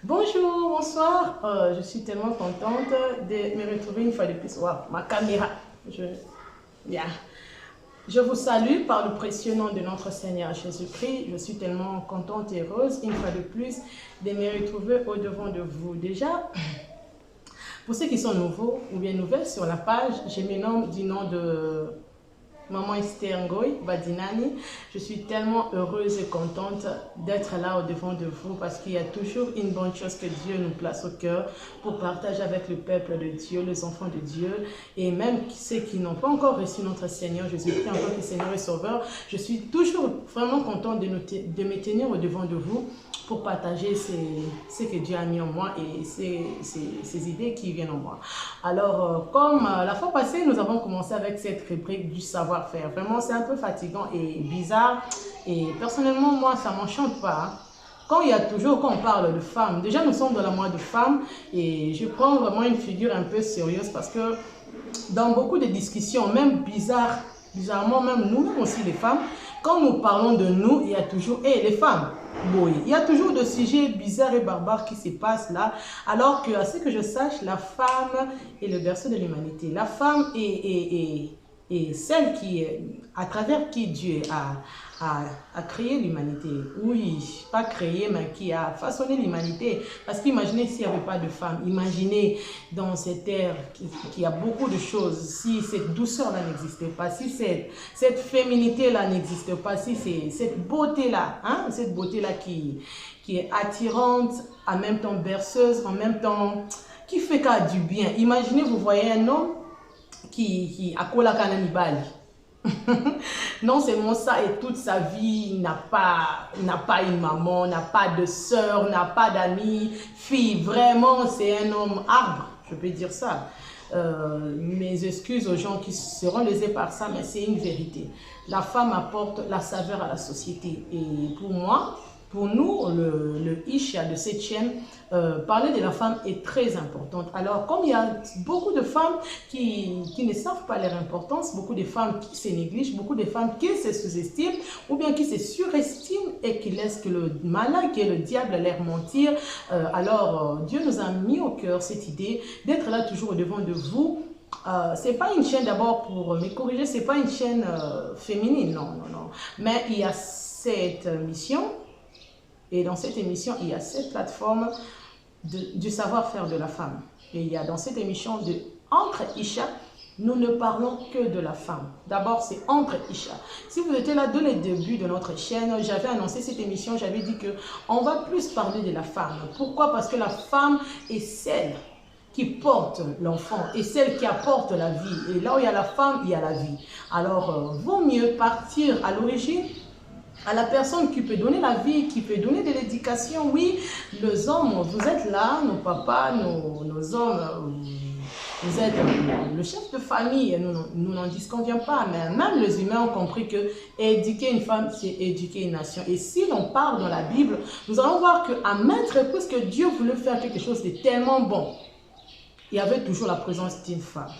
Bonjour, bonsoir. Je suis tellement contente de me retrouver une fois de plus. Wow, ma caméra. Bien. Je vous salue par le précieux nom de notre Seigneur Jésus-Christ. Je suis tellement contente et heureuse une fois de plus de me retrouver au-devant de vous. Déjà, pour ceux qui sont nouveaux ou bien nouvelles sur la page, je me nomme du nom de Maman Esther Ngoy Badinani. Je suis tellement heureuse et contente d'être là au-devant de vous parce qu'il y a toujours une bonne chose que Dieu nous place au cœur pour partager avec le peuple de Dieu, les enfants de Dieu et même ceux qui n'ont pas encore reçu notre Seigneur Jésus-Christ en tant que Seigneur et Sauveur. Je suis toujours vraiment contente de me tenir au-devant de vous pour partager ce que Dieu a mis en moi et ces idées qui viennent en moi. Alors, comme la fois passée, nous avons commencé avec cette rubrique du savoir-faire. Vraiment, c'est un peu fatigant et bizarre. Et personnellement, moi, ça ne m'enchante pas. Quand on parle de femmes, déjà nous sommes dans la mois de femmes et je prends vraiment une figure un peu sérieuse parce que dans beaucoup de discussions, même bizarrement, même nous aussi les femmes, quand nous parlons de nous, il y a toujours, les femmes, oui, il y a toujours des sujets bizarres et barbares qui se passent là, alors que, à ce que je sache, la femme est le berceau de l'humanité. La femme est celle qui, à travers qui Dieu a créé l'humanité. Oui, pas créé, mais qui a façonné l'humanité. Parce qu'imaginez s'il n'y avait pas de femmes, imaginez dans cette terre qu'il y a beaucoup de choses, si cette douceur-là n'existait pas, si cette féminité-là n'existe pas, si cette beauté-là, cette beauté-là qui est attirante, en même temps berceuse, en même temps qui fait qu'à du bien. Imaginez, vous voyez un homme qui a kola kananibali. Non seulement ça, et toute sa vie n'a pas une maman, n'a pas de sœur, n'a pas d'amis, fille. Vraiment, c'est un homme arbre, je peux dire ça. Mes excuses aux gens qui seront lésés par ça, mais c'est une vérité. La femme apporte la saveur à la société. Et pour moi, pour nous, le Isha de cette chaîne, parler de la femme est très importante. Alors, comme il y a beaucoup de femmes qui ne savent pas leur importance, beaucoup de femmes qui se négligent, beaucoup de femmes qui se sous-estiment ou bien qui se surestiment et qui laissent que le malin, qui est le diable, leur mentir. Dieu nous a mis au cœur cette idée d'être là toujours au devant de vous. C'est pas une chaîne d'abord pour me corriger, c'est pas une chaîne féminine, non. Mais il y a cette mission. Et dans cette émission, il y a cette plateforme du savoir-faire de la femme. Et il y a dans cette émission de Entre Isha, nous ne parlons que de la femme. D'abord, c'est Entre Isha. Si vous étiez là dès le début de notre chaîne, j'avais annoncé cette émission, j'avais dit qu'on va plus parler de la femme. Pourquoi? Parce que la femme est celle qui porte l'enfant et celle qui apporte la vie. Et là où il y a la femme, il y a la vie. Alors, vaut mieux partir à l'origine à la personne qui peut donner la vie, qui peut donner de l'éducation. Oui, les hommes, vous êtes là, nos papas, nos hommes, vous êtes le chef de famille, nous n'en disconvions pas, mais même les humains ont compris que éduquer une femme, c'est éduquer une nation. Et si l'on parle dans la Bible, nous allons voir qu'à maintes reprises que Dieu voulait faire quelque chose de tellement bon, il y avait toujours la présence d'une femme.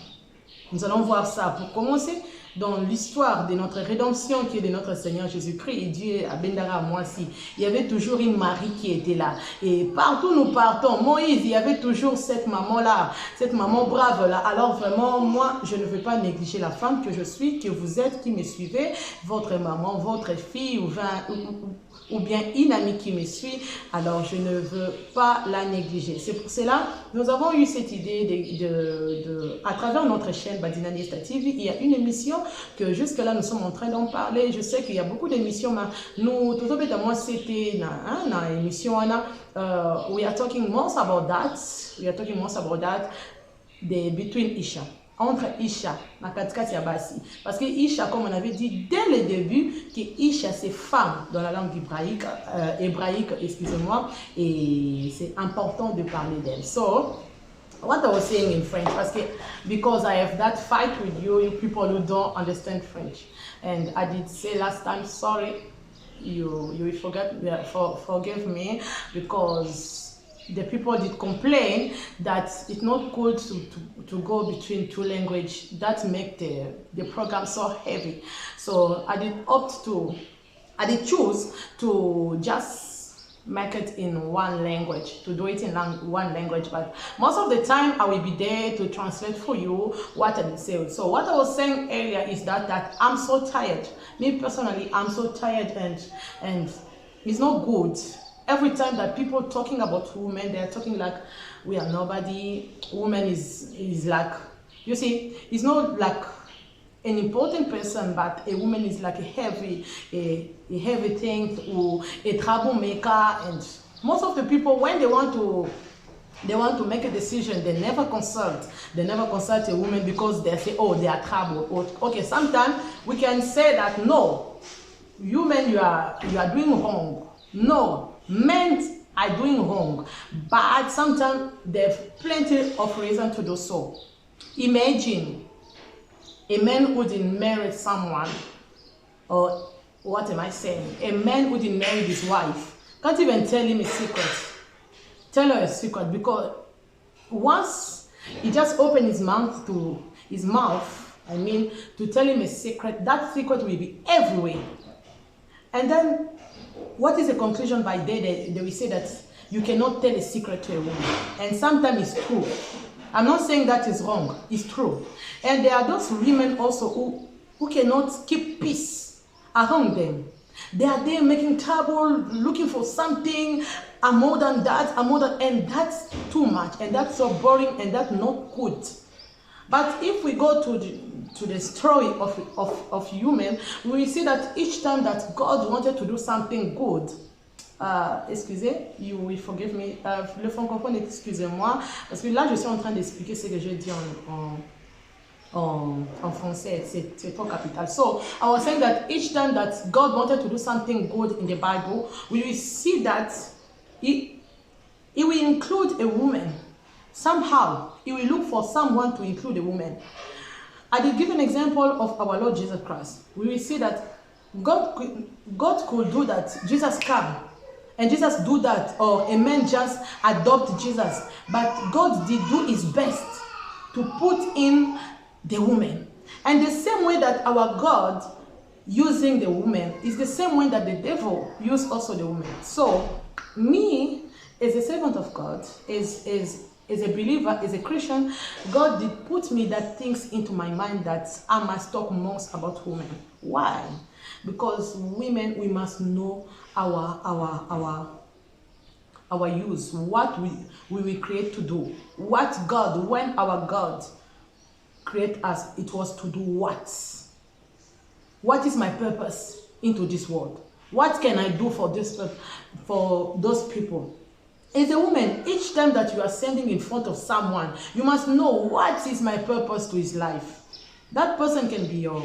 Nous allons voir ça pour commencer. Dans l'histoire de notre rédemption qui est de notre Seigneur Jésus-Christ et Dieu à Bendara, moi aussi, il y avait toujours une Marie qui était là. Et partout nous partons, Moïse, il y avait toujours cette maman-là, cette maman brave-là. Alors vraiment, moi, je ne veux pas négliger la femme que je suis, que vous êtes, qui me suivez, votre maman, votre fille ou bien une amie qui me suit. Alors, je ne veux pas la négliger. C'est pour cela, nous avons eu cette idée à travers notre chaîne Badinani Esta TV, il y a une émission que jusque-là, nous sommes en train d'en parler. Je sais qu'il y a beaucoup d'émissions, mais nous, tout à moi, c'était une émission, we are talking more about that. We are talking more about that, between Isha. Entre Isha, na katikati ya basi. Parce que Isha, comme on avait dit dès le début, que Isha, c'est femme dans la langue hébraïque, excusez-moi, et c'est important de parler d'elle. So, what I was saying in French, because I have that fight with you people who don't understand French. And I did say last time, sorry, you forgive me, because the people did complain that it's not good to go between two languages. That make the program so heavy. So I did choose to just make it in one language, to do it in one language, but most of the time I will be there to translate for you what I say. So what I was saying earlier is that I'm so tired. Me personally, I'm so tired, and it's not good. Every time that people talking about women, they're talking like we are nobody. Woman is like, you see, it's not like an important person, but a woman is like a heavy thing, or a troublemaker. And most of the people, when they want to make a decision, they never consult a woman, because they say, oh, they are trouble. Okay, sometimes we can say that no, you men, you are doing wrong. No, men are doing wrong, but sometimes there's plenty of reason to do so. Imagine a man who didn't marry someone, or what am I saying? A man who didn't marry his wife can't even tell him a secret. Tell her a secret, because once he just opened his mouth to tell him a secret, that secret will be everywhere. And then, what is the conclusion by day? They will say that you cannot tell a secret to a woman, and sometimes it's true. I'm not saying that is wrong, it's true. And there are those women also who cannot keep peace around them. They are there making trouble, looking for something, more than that, and that's too much, and that's so boring, and that's not good. But if we go to the story of human, we see that each time that God wanted to do something good, excusez, you will forgive me, le francophone, excusez-moi, parce que là je suis en train d'expliquer ce que je dis en français, c'est trop capital. So I was saying that each time that God wanted to do something good in the Bible, we will see that he will include a woman. Somehow, he will look for someone to include a woman. I will give an example of our Lord Jesus Christ. We will see that God could do that. Jesus came, and Jesus do that, or a man just adopt Jesus. But God did do his best to put in the woman. And the same way that our God using the woman is the same way that the devil used also the woman. So, me, as a servant of God, as a believer, as a Christian, God did put me that things into my mind that I must talk most about women. Why? Because women, we must know our use, what we will create to do. What God, when our God create us, it was to do what? What is my purpose into this world? What can I do for those people? As a woman, each time that you are standing in front of someone, you must know what is my purpose to his life. That person can be your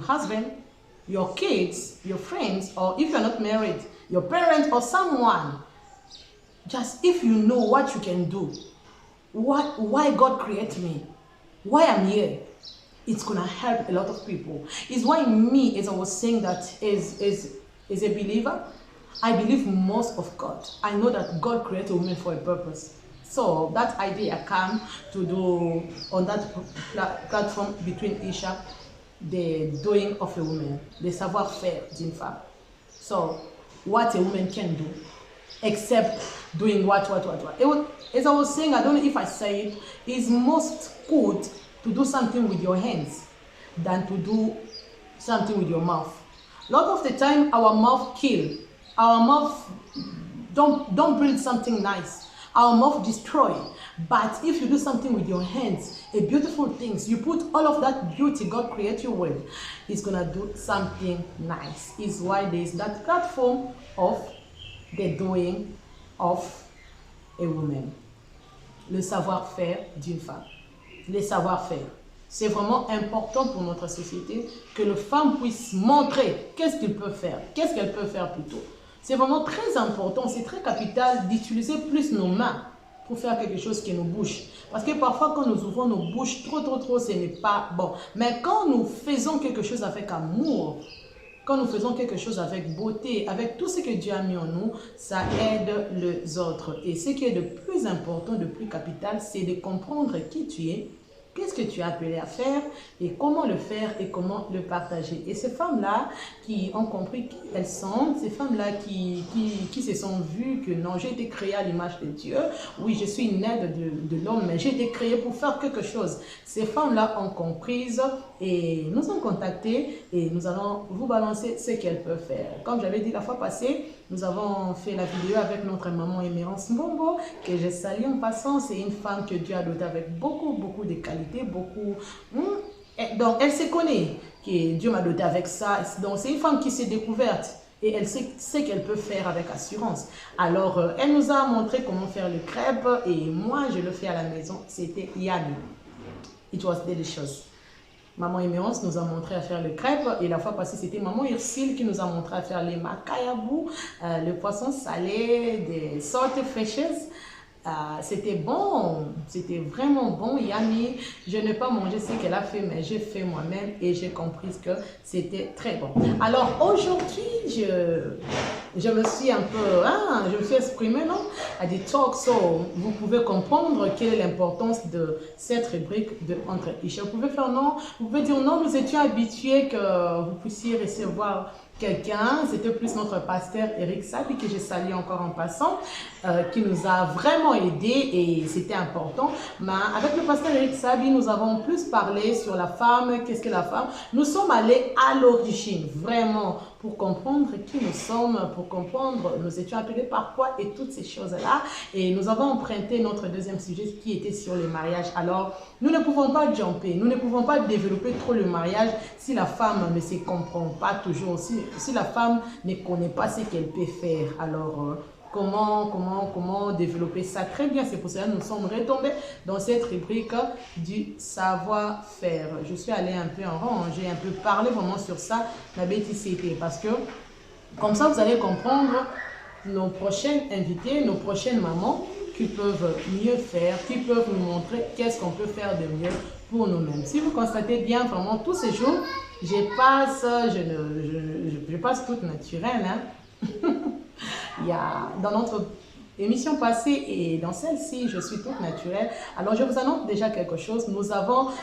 husband, your kids, your friends, or if you're not married, your parents or someone. Just if you know what you can do, why God created me, why I'm here, it's gonna help a lot of people. It's why me, as I was saying, that as a believer, I believe most of God. I know that God created women for a purpose. So that idea came to do on that platform between Isha, the doing of a woman, the savoir-faire d'une femme. So what a woman can do, except doing what. As I was saying, I don't know if I say it, it's most good to do something with your hands than to do something with your mouth. A lot of the time, our mouth kills. Our mouth don't build something nice. Our mouth destroy. But if you do something with your hands, a beautiful things, you put all of that beauty God created you with, it's gonna do something nice. Is why there is that platform of the doing of a woman. Le savoir-faire d'une femme. Le savoir-faire. C'est vraiment important pour notre société que les femmes puissent montrer qu'est-ce qu'elles peuvent faire. Qu'est-ce qu'elles peuvent faire plutôt. C'est vraiment très important, c'est très capital d'utiliser plus nos mains pour faire quelque chose qui nous bouge. Parce que parfois, quand nous ouvrons nos bouches trop, ce n'est pas bon. Mais quand nous faisons quelque chose avec amour, quand nous faisons quelque chose avec beauté, avec tout ce que Dieu a mis en nous, ça aide les autres. Et ce qui est de plus important, de plus capital, c'est de comprendre qui tu es, qu'est-ce que tu es appelé à faire et comment le faire et comment le partager. Et ces femmes-là qui ont compris qui elles sont, ces femmes-là qui se sont vues que non, j'ai été créée à l'image de Dieu, oui, je suis une aide de l'homme, mais j'ai été créée pour faire quelque chose. Ces femmes-là ont compris et nous ont contactés et nous allons vous balancer ce qu'elles peuvent faire. Comme j'avais dit la fois passée, nous avons fait la vidéo avec notre maman Émérance Mbombo, que je salue en passant. C'est une femme que Dieu a dotée avec beaucoup de qualités, beaucoup... Donc, elle se connaît, que Dieu m'a dotée avec ça. Donc, c'est une femme qui s'est découverte et elle sait ce qu'elle peut faire avec assurance. Alors, elle nous a montré comment faire le crêpe et moi, je le fais à la maison. C'était yummy. It was delicious. Maman Émérance nous a montré à faire le crêpe et la fois passée, c'était maman Ursule qui nous a montré à faire les makayabou, le poisson salé, des sortes fishes. C'était bon, c'était vraiment bon, yummy. Je n'ai pas mangé ce qu'elle a fait, mais j'ai fait moi-même et j'ai compris que c'était très bon. Alors aujourd'hui, je me suis un peu, je me suis exprimée, non? À des talks, so vous pouvez comprendre quelle est l'importance de cette rubrique de Entre Iches. Vous pouvez faire non, vous pouvez dire non, nous étions habitués que vous puissiez recevoir quelqu'un, c'était plus notre pasteur Eric Sabi, que je salue encore en passant, qui nous a vraiment aidés et c'était important. Mais avec le pasteur Eric Sabi, nous avons plus parlé sur la femme, qu'est-ce que la femme. Nous sommes allés à l'origine, vraiment, pour comprendre qui nous sommes, pour comprendre, nous étions appelés par quoi et toutes ces choses-là. Et nous avons emprunté notre deuxième sujet qui était sur le mariage. Alors, nous ne pouvons pas jumper, nous ne pouvons pas développer trop le mariage si la femme ne se comprend pas toujours, si la femme ne connaît pas ce qu'elle peut faire. Alors, comment développer ça très bien. C'est pour cela que nous sommes retombés dans cette rubrique du savoir-faire. Je suis allée un peu en rang, j'ai un peu parlé vraiment sur ça, la bêtisité, parce que comme ça vous allez comprendre nos prochaines invités, nos prochaines mamans qui peuvent mieux faire, qui peuvent nous montrer qu'est-ce qu'on peut faire de mieux pour nous-mêmes. Si vous constatez bien, vraiment tous ces jours, je passe toute naturelle, Il y a, dans notre émission passée et dans celle-ci, je suis toute naturelle. Alors, je vous annonce déjà quelque chose.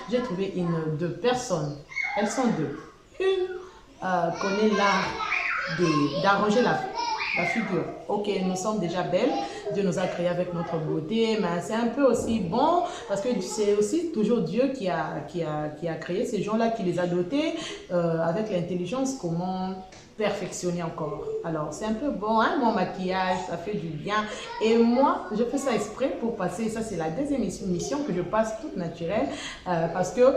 J'ai trouvé deux personnes. Elles sont deux. Une connaît l'art d'arranger la figure. Ok, nous sommes déjà belles. Dieu nous a créés avec notre beauté, mais c'est un peu aussi bon parce que c'est aussi toujours Dieu qui a créé ces gens-là, qui les a dotés avec l'intelligence, comment perfectionner encore. Alors, c'est un peu bon, hein, mon maquillage, ça fait du bien. Et moi, je fais ça exprès pour passer, ça c'est la deuxième émission que je passe toute naturelle parce que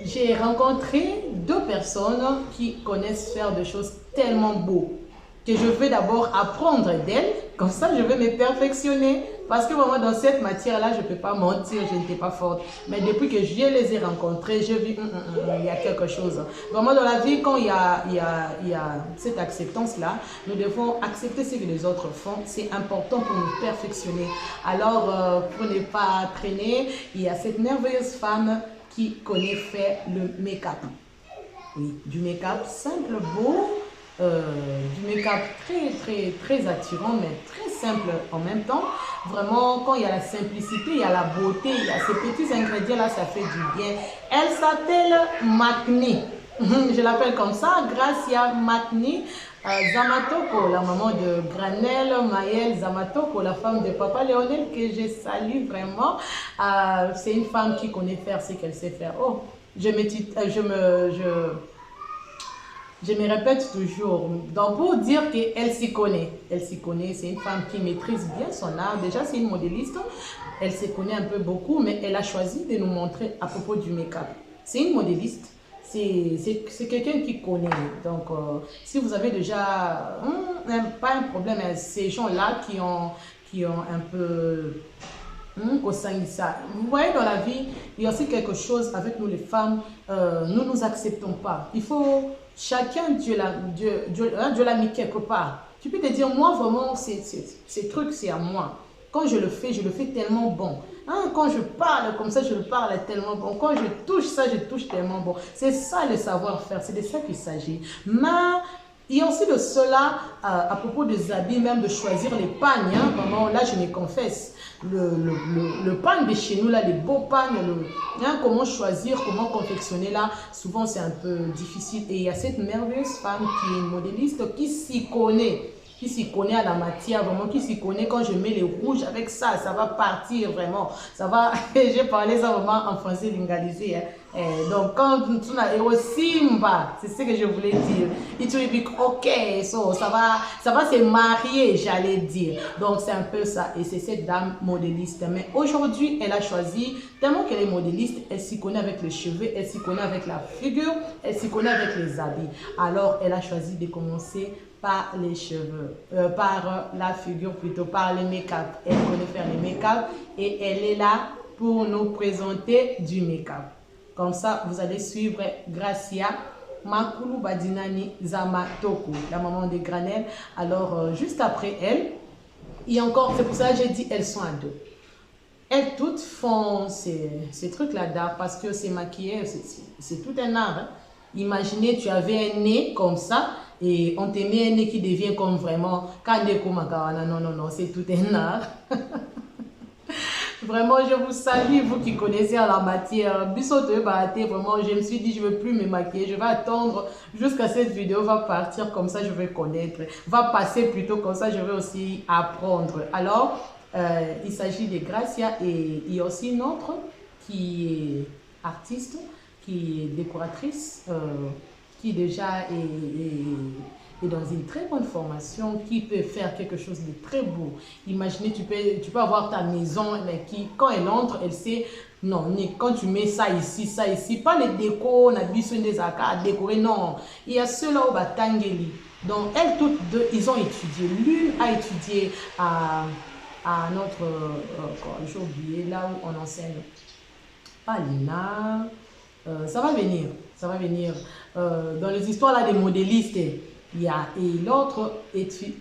j'ai rencontré deux personnes qui connaissent faire des choses tellement beaux que je vais d'abord apprendre d'elles, comme ça je vais me perfectionner. Parce que vraiment dans cette matière-là, je ne peux pas mentir, je n'étais pas forte. Mais depuis que je les ai rencontrés, j'ai vu, il y a quelque chose. Vraiment dans la vie, quand il y a cette acceptance-là, nous devons accepter ce que les autres font. C'est important pour nous perfectionner. Alors, pour ne pas traîner, il y a cette merveilleuse femme qui connaît faire le make-up. Oui, du make-up simple, beau. Du make-up très attirant, mais très simple en même temps. Vraiment, quand il y a la simplicité, il y a la beauté, il y a ces petits ingrédients là, ça fait du bien. Elle s'appelle Makni. Je l'appelle comme ça, Gracia Makni Zamatoko, la maman de Granel Maël Zamatoko, la femme de Papa Léonel, que je salue vraiment. C'est une femme qui connaît faire ce qu'elle sait faire. Oh, je me répète toujours, donc pour dire qu'elle s'y connaît. Elle s'y connaît, c'est une femme qui maîtrise bien son art. Déjà, c'est une modéliste, elle se connaît un peu beaucoup, mais elle a choisi de nous montrer à propos du make-up. C'est une modéliste, c'est quelqu'un qui connaît. Donc, si vous avez déjà, pas un problème, ces gens-là qui ont un peu... ça. Vous voyez, dans la vie, il y a aussi quelque chose avec nous les femmes, nous ne nous acceptons pas. Il faut, chacun, Dieu l'a mis quelque part. Tu peux te dire, moi vraiment, ces trucs, c'est à moi. Quand je le fais tellement bon. Quand je parle comme ça, je le parle tellement bon. Quand je touche ça, je touche tellement bon. C'est ça le savoir-faire, c'est de ça qu'il s'agit. Mais Il y a aussi de cela à propos des habits, même de choisir les pagnes. Hein. Vraiment, là, je me confesse. Le pagne de chez nous, là, les beaux pagnes, hein, comment choisir, comment confectionner, là, souvent c'est un peu difficile. Et il y a cette merveilleuse femme qui est modéliste, qui s'y connaît. Qui s'y connaît à la matière, vraiment, qui s'y connaît quand je mets les rouges avec ça, ça va partir vraiment. Ça va, j'ai parlé ça vraiment en français lingalisé. Hein. Donc, quand tu as Simba, c'est ce que je voulais dire. It will be okay, so, ça va se marier, j'allais dire. Donc, c'est un peu ça. Et c'est cette dame modéliste. Mais aujourd'hui, elle a choisi, tellement qu'elle est modéliste, elle s'y connaît avec les cheveux, elle s'y connaît avec la figure, elle s'y connaît avec les habits. Alors, elle a choisi de commencer par les cheveux, par la figure plutôt, par les make-up. Elle connaît faire les make-up et elle est là pour nous présenter du make-up. Comme ça, vous allez suivre Gracia Makulu Badinani Zamatoko, la maman de Granel. Alors, juste après elle, il y a encore, c'est pour ça que j'ai dit, elles sont à deux. Elles toutes font ces trucs-là d'art parce que c'est maquillé, c'est tout un art. Hein. Imaginez, tu avais un nez comme ça et on te met un nez qui devient comme vraiment, non, c'est tout un art. Vraiment, je vous salue, vous qui connaissez en la matière. Vraiment, je me suis dit, je ne veux plus me maquiller. Je vais attendre jusqu'à cette vidéo va partir, comme ça je vais connaître. Va passer plutôt, comme ça je vais aussi apprendre. Alors, il s'agit de Gracia et il y a aussi une autre qui est artiste, qui est décoratrice, qui déjà est dans une très bonne formation, qui peut faire quelque chose de très beau. Imaginez, tu peux avoir ta maison, mais qui, quand elle entre, elle sait, non, quand tu mets ça ici, pas les décos, on a besoin des accords, décorer, non. Il y a ceux-là au Batangeli. Donc, elles toutes deux, ils ont étudié. L'une a étudié à notre, j'ai oublié, là où on enseigne. Pas Lina, ça va venir, ça va venir. Dans les histoires là des modélistes, il y a, et l'autre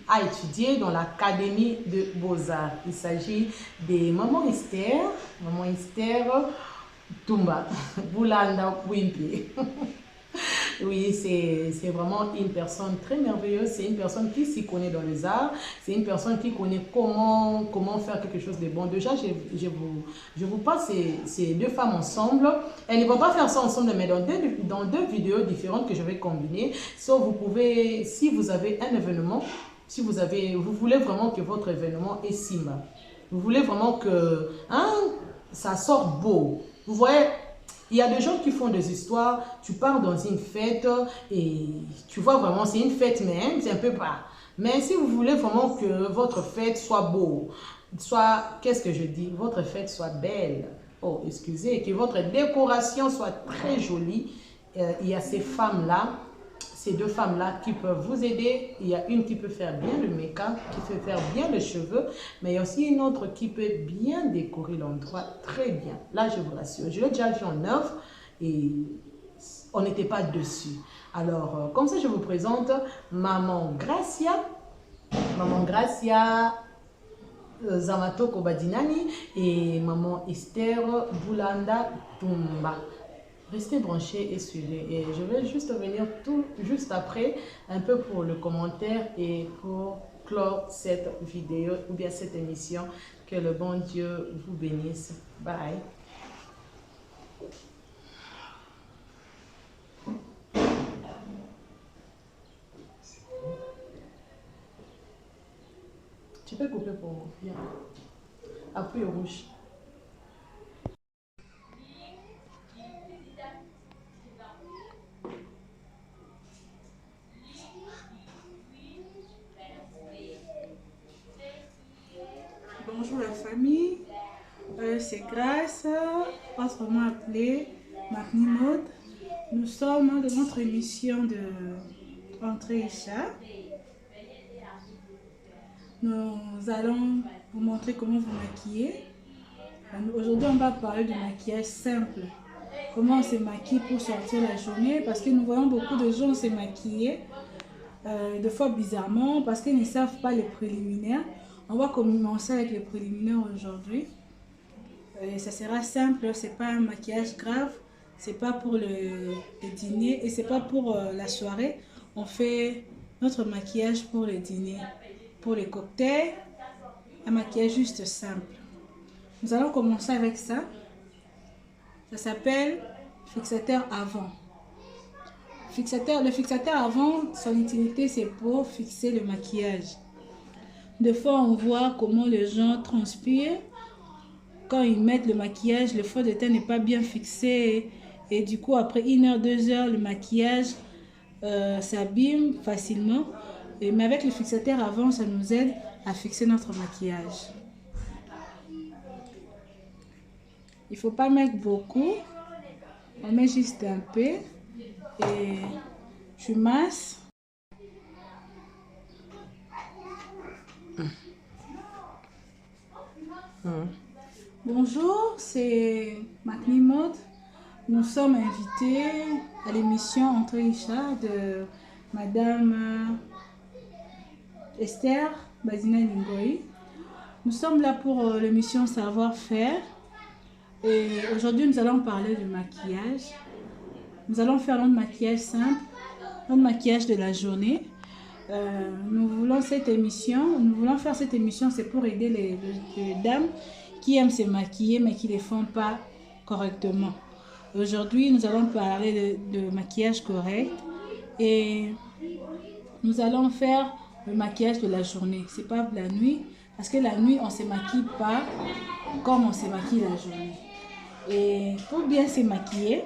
a étudié dans l'Académie de Beaux-Arts. Il s'agit de Maman Esther Tumba, Boulanda Wimpi. Oui, c'est vraiment une personne très merveilleuse. C'est une personne qui s'y connaît dans les arts. C'est une personne qui connaît comment faire quelque chose de bon. Déjà, je vous passe ces deux femmes ensemble. Elles ne vont pas faire ça ensemble, mais dans deux vidéos différentes que je vais combiner. So, vous pouvez, si vous avez un événement, si vous voulez vraiment que votre événement est Simba. Vous voulez vraiment que ça sorte beau. Vous voyez, il y a des gens qui font des histoires, tu pars dans une fête et tu vois vraiment, c'est une fête, mais c'est un peu pas. Mais si vous voulez vraiment que votre fête soit beau, qu'est-ce que je dis? Votre fête soit belle. Oh, excusez, que votre décoration soit très jolie. Il y a ces femmes-là, ces deux femmes-là qui peuvent vous aider. Il y a une qui peut faire bien le make-up, qui peut faire bien les cheveux, mais il y a aussi une autre qui peut bien décorer l'endroit très bien. Là, je vous rassure, je l'ai déjà vu en œuvre et on n'était pas dessus. Alors, comme ça, je vous présente Maman Gracia Zamatoko Badinani et Maman Esther Boulanda Tumba. Restez branchés et suivez. Et je vais juste venir juste après, un peu pour le commentaire et pour clore cette vidéo ou bien cette émission. Que le bon Dieu vous bénisse. Bye. Tu peux couper pour moi. Bien. Appuie au rouge. Bonjour la famille, c'est Grace, autrement appelée Magni Mode. Nous sommes dans notre émission de Entrée et Chat. Nous allons vous montrer comment vous maquiller. Aujourd'hui, on va parler de maquillage simple. Comment on se maquille pour sortir la journée, parce que nous voyons beaucoup de gens se maquiller, des fois bizarrement, parce qu'ils ne savent pas les préliminaires. On va commencer avec les préliminaires aujourd'hui. Ça sera simple, c'est pas un maquillage grave, c'est pas pour le dîner et c'est pas pour la soirée. On fait notre maquillage pour les dîners. Pour les cocktails, un maquillage juste simple. Nous allons commencer avec ça. Ça s'appelle fixateur avant. Le fixateur avant, son utilité, c'est pour fixer le maquillage. Des fois, on voit comment les gens transpirent. Quand ils mettent le maquillage, le fond de teint n'est pas bien fixé. Et du coup, après 1 heure, 2 heures, le maquillage s'abîme facilement. Mais avec le fixateur avant, ça nous aide à fixer notre maquillage. Il ne faut pas mettre beaucoup. On met juste un peu. Et tu masses. Bonjour, c'est Macni Mode. Nous sommes invités à l'émission Entre Isha de Madame Esther Bazina Ningoï. Nous sommes là pour l'émission Savoir-faire. Et aujourd'hui, nous allons parler de maquillage. Nous allons faire notre maquillage simple, notre maquillage de la journée. Nous voulons faire cette émission, c'est pour aider les dames qui aiment se maquiller mais qui ne les font pas correctement. Aujourd'hui, nous allons parler de maquillage correct et nous allons faire le maquillage de la journée. C'est pas la nuit, parce que la nuit, on ne se maquille pas comme on se maquille la journée. Et pour bien se maquiller,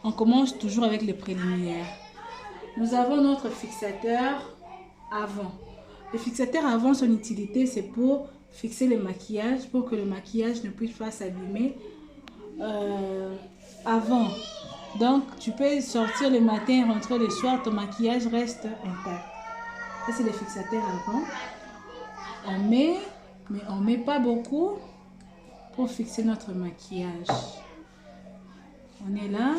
on commence toujours avec les préliminaires. Nous avons notre fixateur avant. Le fixateur avant, son utilité, c'est pour fixer le maquillage, pour que le maquillage ne puisse pas s'abîmer avant. Donc, tu peux sortir le matin et rentrer le soir, ton maquillage reste intact. Ça, c'est le fixateur avant. On met, mais on ne met pas beaucoup pour fixer notre maquillage. On est là.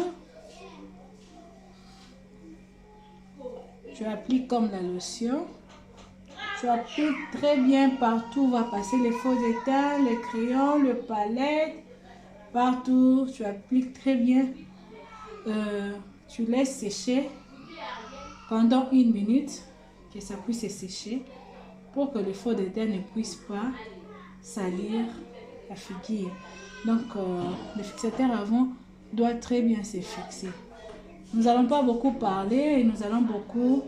Tu appliques comme la lotion. Tu appliques très bien partout. On va passer les faux de teint, les crayons, le palette. Partout, tu appliques très bien. Tu laisses sécher pendant 1 minute, que ça puisse se sécher, pour que le faux de teint ne puisse pas salir la figure. Donc, le fixateur avant doit très bien se fixer. Nous n'allons pas beaucoup parler et nous allons beaucoup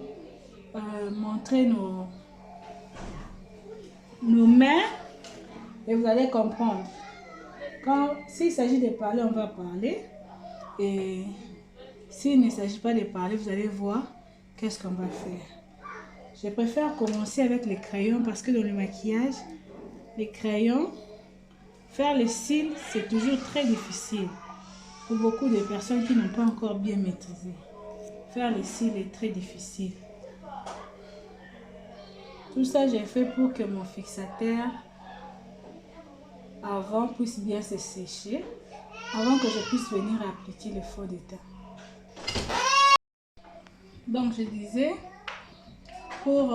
montrer nos mains et vous allez comprendre. S'il s'agit de parler, on va parler. Et s'il ne s'agit pas de parler, vous allez voir qu'est-ce qu'on va faire. Je préfère commencer avec les crayons parce que dans le maquillage, les crayons, faire les cils, c'est toujours très difficile. Pour beaucoup de personnes qui n'ont pas encore bien maîtrisé. Faire les cils est très difficile. Tout ça, j'ai fait pour que mon fixateur avant puisse bien se sécher, avant que je puisse venir appliquer le faux de teint. Donc, je disais, pour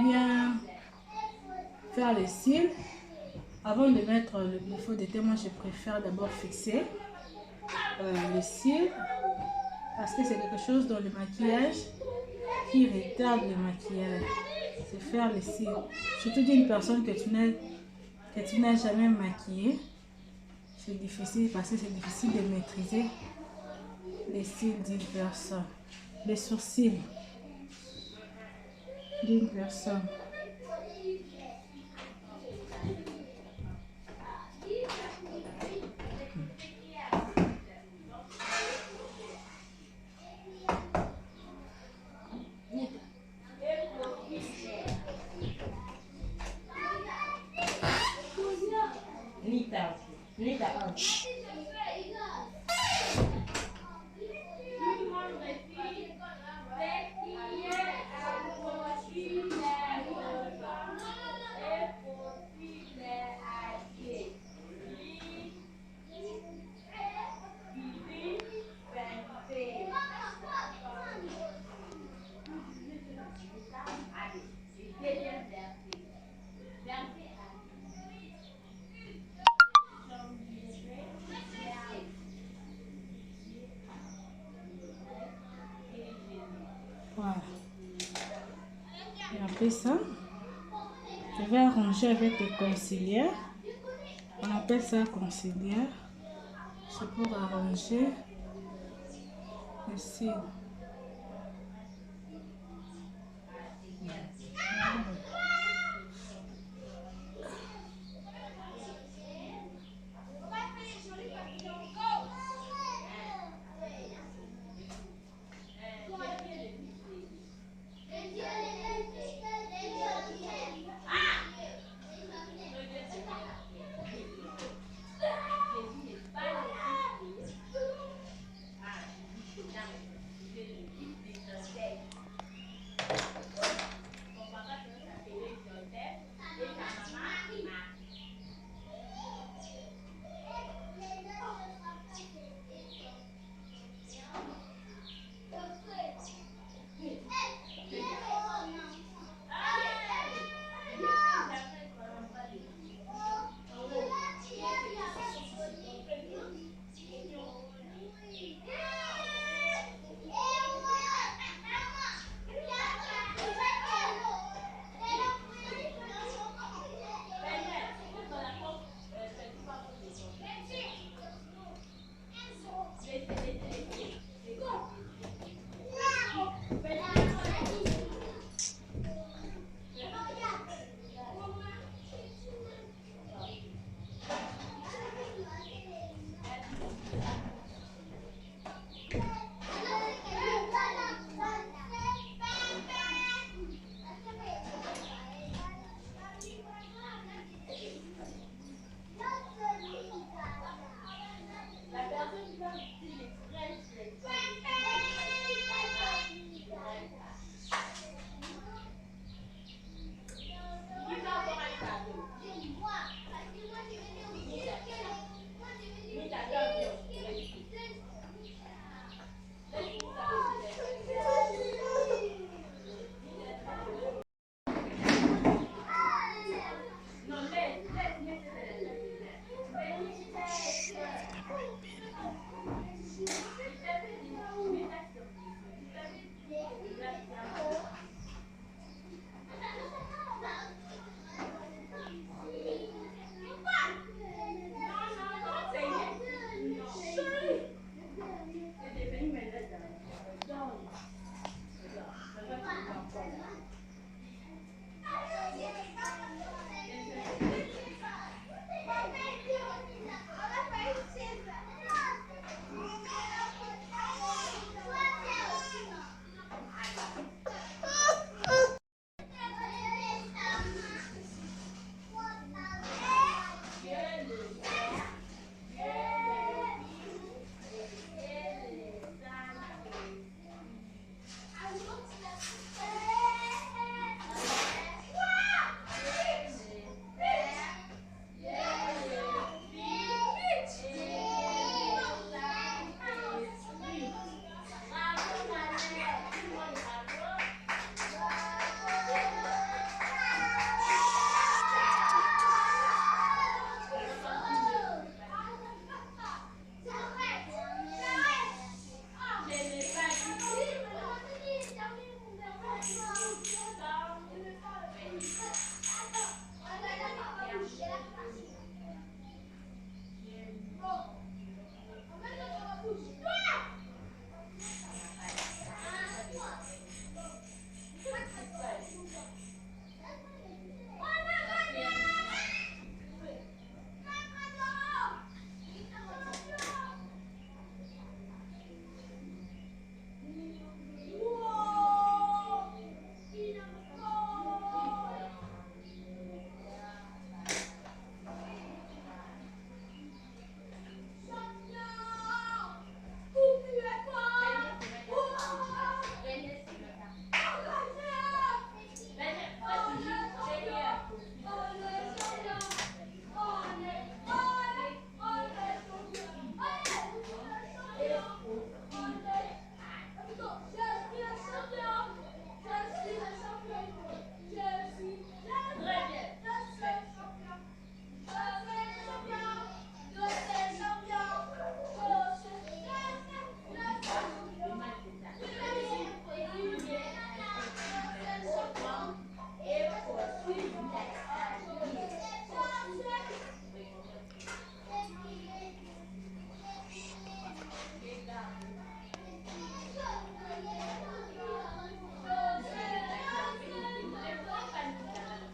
bien faire les cils, avant de mettre le faux de teint, moi, je préfère d'abord fixer les cils parce que c'est quelque chose dans le maquillage qui retarde le maquillage. C'est faire les cils. Surtout d'une personne que tu n'as jamais maquillée. C'est difficile parce que c'est difficile de maîtriser les cils d'une personne. Les sourcils d'une personne. fait ça. Je vais arranger avec le conciliaire. On appelle ça conciliaire. C'est pour arranger le cils.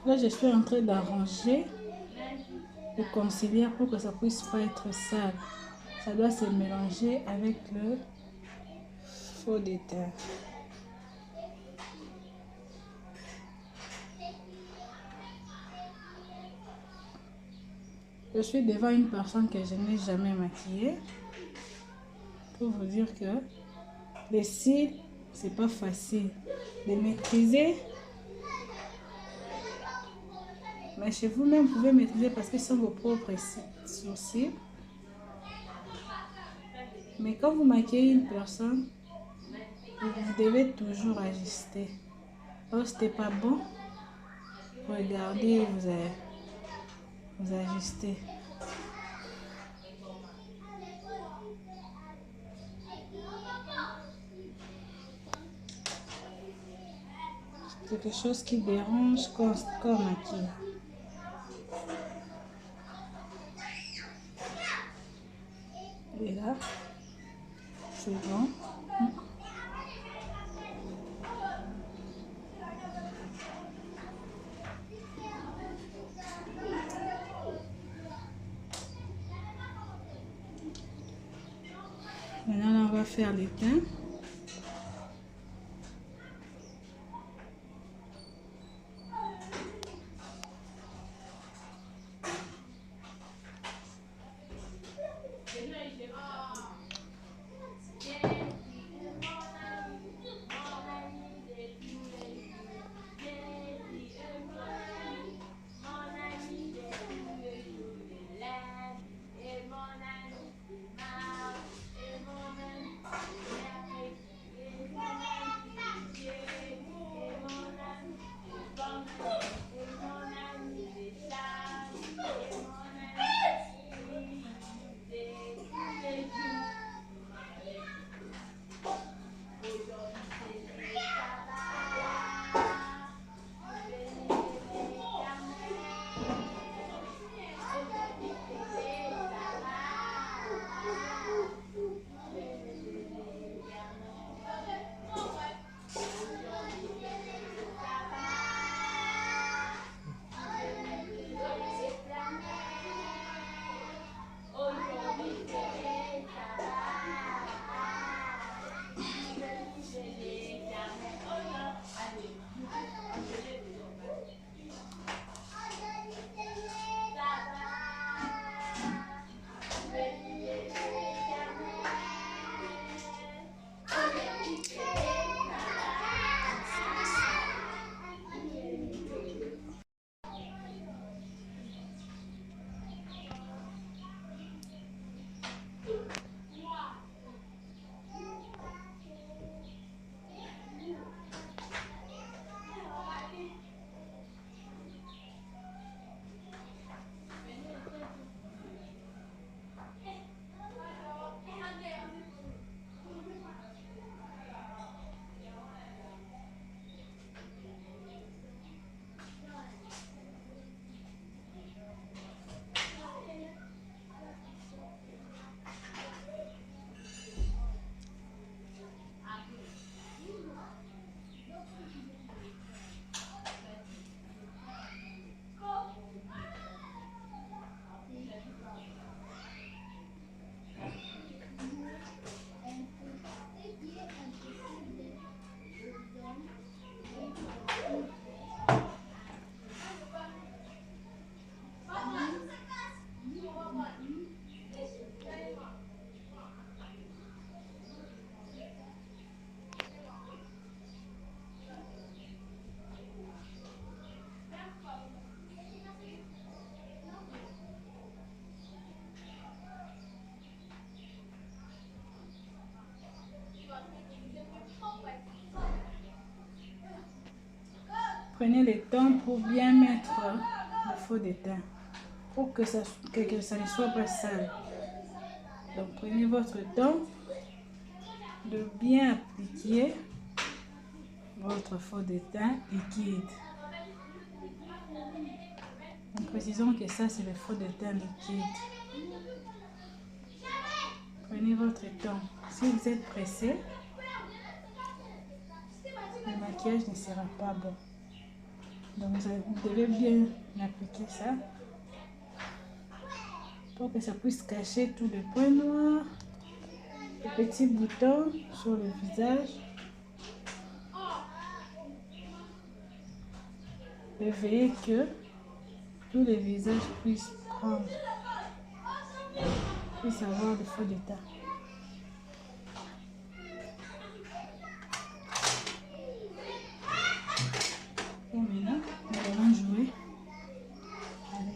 Là, je suis en train d'arranger le conciliaire pour que ça puisse pas être sale. Ça doit se mélanger avec le faux de teint. Je suis devant une personne que je n'ai jamais maquillée. Pour vous dire que les cils, c'est pas facile de maîtriser. Mais chez vous-même, vous pouvez maîtriser parce que ce sont vos propres sourcils. Mais quand vous maquillez une personne, vous devez toujours ajuster. Oh, c'était pas bon. Regardez, vous ajustez. Quelque chose qui dérange quand on maquille. Et là, c'est bon. Maintenant, là, on va faire les teints. Prenez le temps pour bien mettre le faux de teint pour que ça ne soit pas sale. Donc prenez votre temps de bien appliquer votre faux de teint liquide. En précisant que ça c'est le faux de teint liquide. Prenez votre temps. Si vous êtes pressé, le maquillage ne sera pas bon. Donc vous devez bien appliquer ça pour que ça puisse cacher tous les points noirs, les petits boutons sur le visage. Et veillez que tous les visages puissent prendre, puissent avoir le faux d'état. Et maintenant, nous allons jouer avec.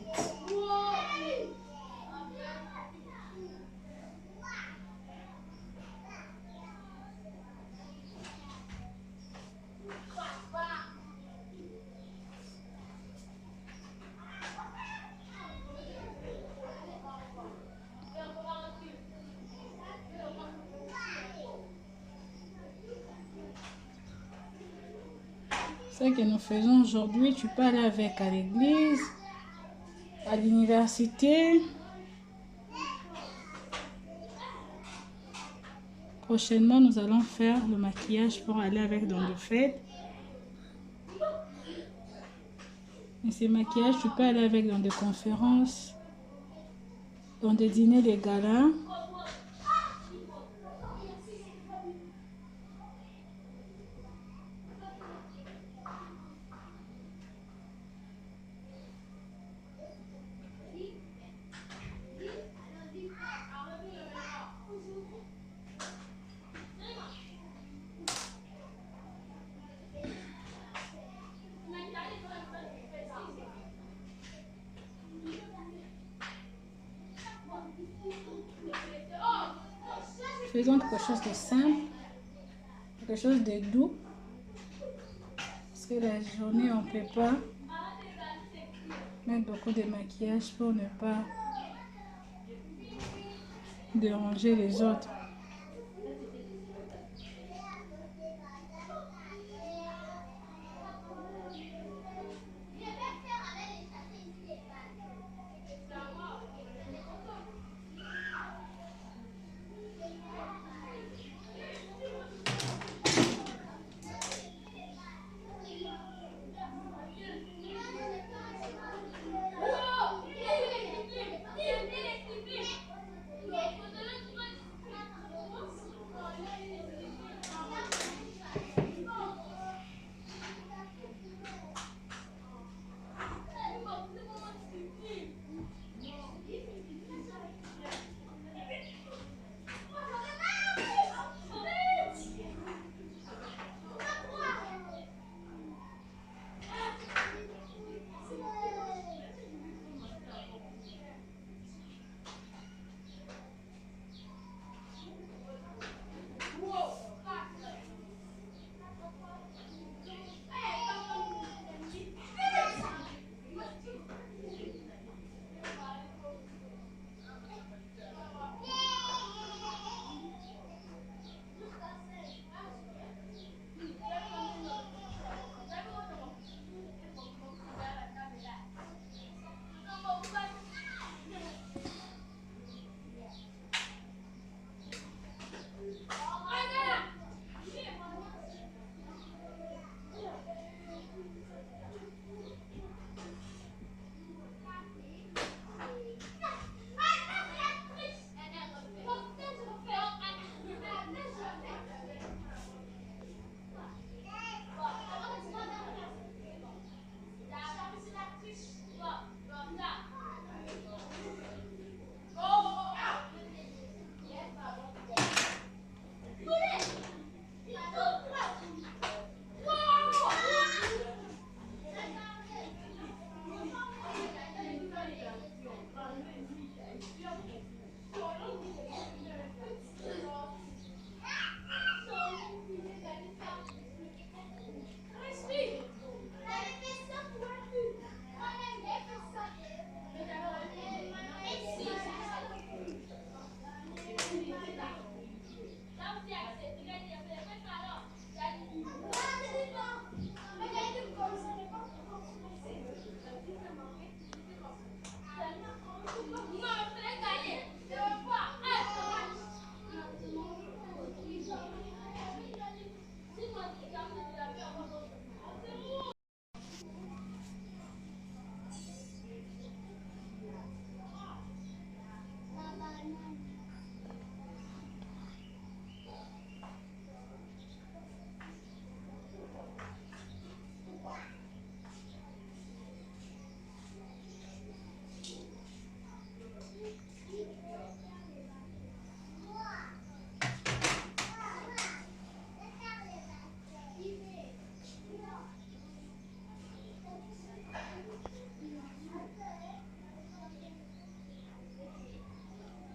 Ce que nous faisons aujourd'hui, tu peux aller avec à l'église, à l'université. Prochainement, nous allons faire le maquillage pour aller avec dans les fêtes. Et ces maquillages, tu peux aller avec dans des conférences, dans des dîners, des galas. Faisons quelque chose de simple, quelque chose de doux. Parce que la journée, on ne peut pas mettre beaucoup de maquillage pour ne pas déranger les autres.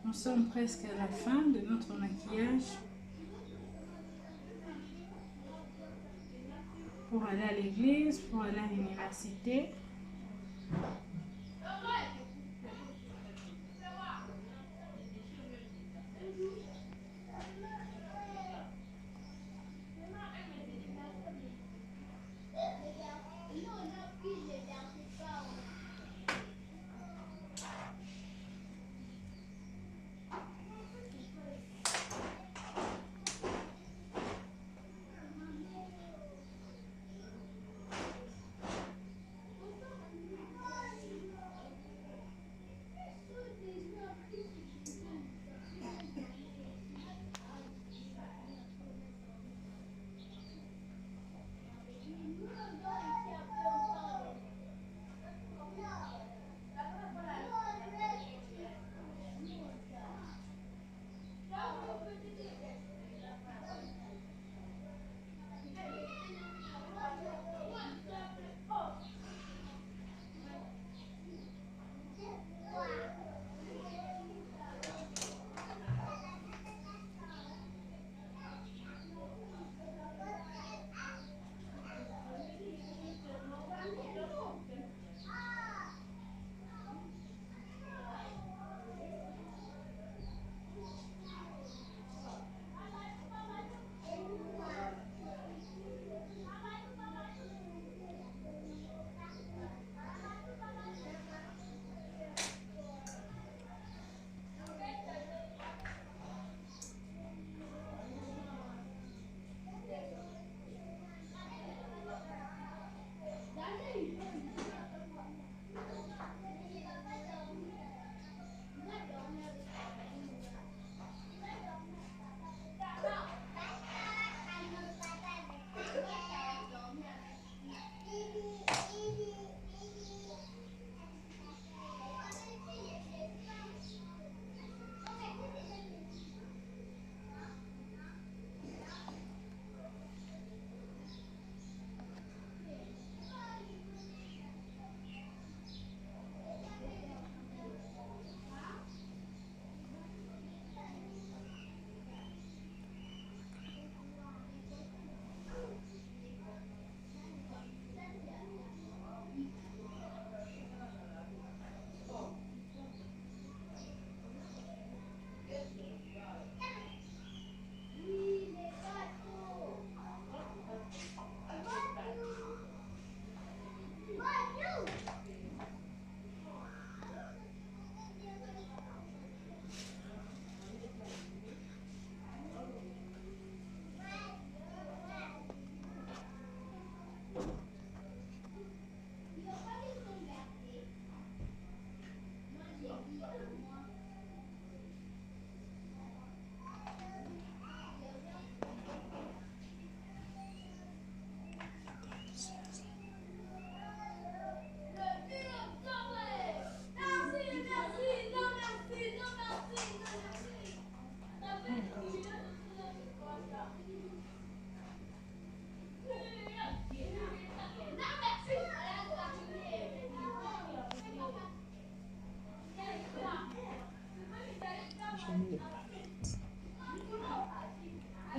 Nous sommes presque à la fin de notre maquillage pour aller à l'église, pour aller à l'université.